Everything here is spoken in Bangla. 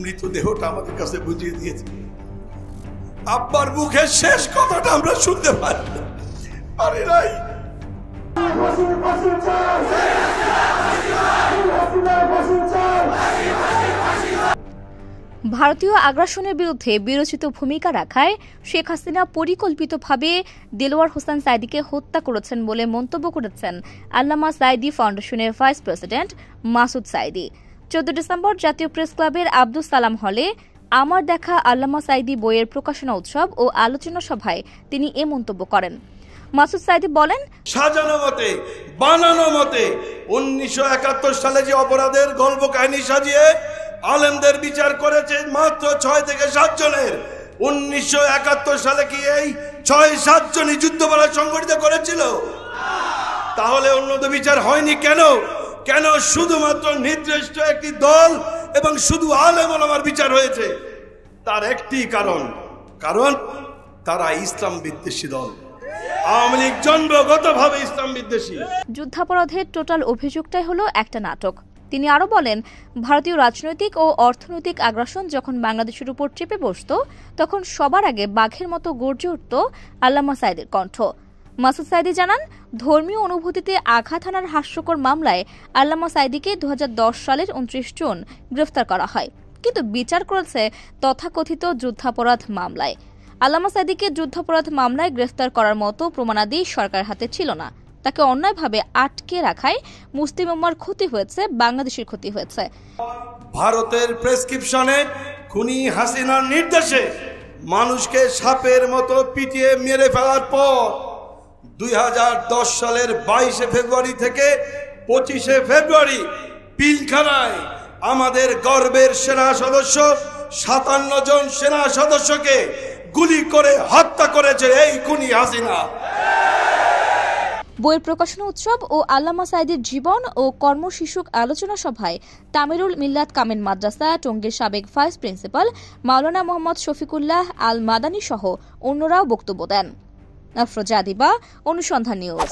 মৃতদেহটা আমাদের কাছে বুঝিয়ে দিয়েছে। আব্বার মুখের শেষ কথাটা আমরা শুনতে পারি নাই। ভারতীয় আগ্রাসনের বিরুদ্ধে বিরোচিত ভূমিকা রাখায় শেখ হাসিনা পরিকল্পিতভাবে দেলোয়ার হোসেন সাঈদীকে হত্যা করেছেন বলে মন্তব্য করেছেন আল্লামা সাঈদী ফাউন্ডেশনের vice president Masud Sayeedi. 14 December জাতীয় প্রেস ক্লাবের আব্দুস সালাম হলে আমার দেখা আল্লামা সাঈদী বইয়ের প্রকাশনা উৎসব ও আলোচনা সভায় তিনি এ মন্তব্য করেন। মাসুদ সাঈদী বলেন, সাজানো মতে বানানো মতে 1971 সালে যে অপরাধের গল্প কাহিনী সাজিয়ে আলেমদের বিচার করেছে মাত্র 6 থেকে 7 জনের। 1971 সালে কি এই 6-7 জনই যুদ্ধপরাধ সংগঠিত করেছিল? তাহলে অন্যদের বিচার হয়নি কেন? কেন শুধুমাত্র নির্দিষ্ট একটি দল এবং শুধু আলেম ওলামার বিচার হয়েছে? তার একটি কারণ তারা ইসলাম বিদ্বেষী দল। আওয়ামী লীগ জন্মগতভাবে ইসলাম বিদ্বেষী। যুদ্ধাপরাধের টোটাল অভিযোগটাই হলো একটা নাটক। তিনি আরো বলেন, ভারতীয় রাজনৈতিক ও অর্থনৈতিক আগ্রাসন যখন বাংলাদেশের উপর চেপে বসত তখন সবার আগে বাঘের মতো গর্জে উঠত আল্লামা সাঈদীর কণ্ঠ। মাসুদ সাঈদী জানান, ধর্মীয় অনুভূতিতে আঘাত হানার হাস্যকর মামলায় আল্লামা সাঈদীকে 2010 সালের 29 জুন গ্রেফতার করা হয়, কিন্তু বিচার করেছে তথাকথিত যুদ্ধাপরাধ মামলায়। আল্লামা সাঈদীকে যুদ্ধাপরাধ মামলায় গ্রেফতার করার মতো প্রমাণাদি সরকারের হাতে ছিল না। তাকে অন্যায়ভাবে আটকে রাখায় মুসলিম উম্মার ক্ষতি হয়েছে, বাংলাদেশের ক্ষতি হয়েছে। ভারতের প্রেসক্রিপশনে খুনি হাসিনার নির্দেশে মানুষকে সাপের মতো পিটিয়ে মেরে ফেলার পর 2010 সালের 22 ফেব্রুয়ারি থেকে 25 ফেব্রুয়ারি পিলখানায় আমাদের গর্বের সেনা সদস্য 57 জন সেনা সদস্যকে গুলি করে হত্যা করেছে এই খুনি হাসিনা। বইয়ের প্রকাশনা উৎসব ও আল্লামা সাঈদীর জীবন ও কর্মশীর্ষক আলোচনা সভায় তামিরুল মিল্লাত কামিল মাদ্রাসা টঙ্গীর সাবেক ভাইস প্রিন্সিপাল মাওলানা মোহাম্মদ শফিকুল্লাহ আল মাদানী সহ অন্যরাও বক্তব্য দেন। আফরোজা দিবা, অনুসন্ধান নিউজ।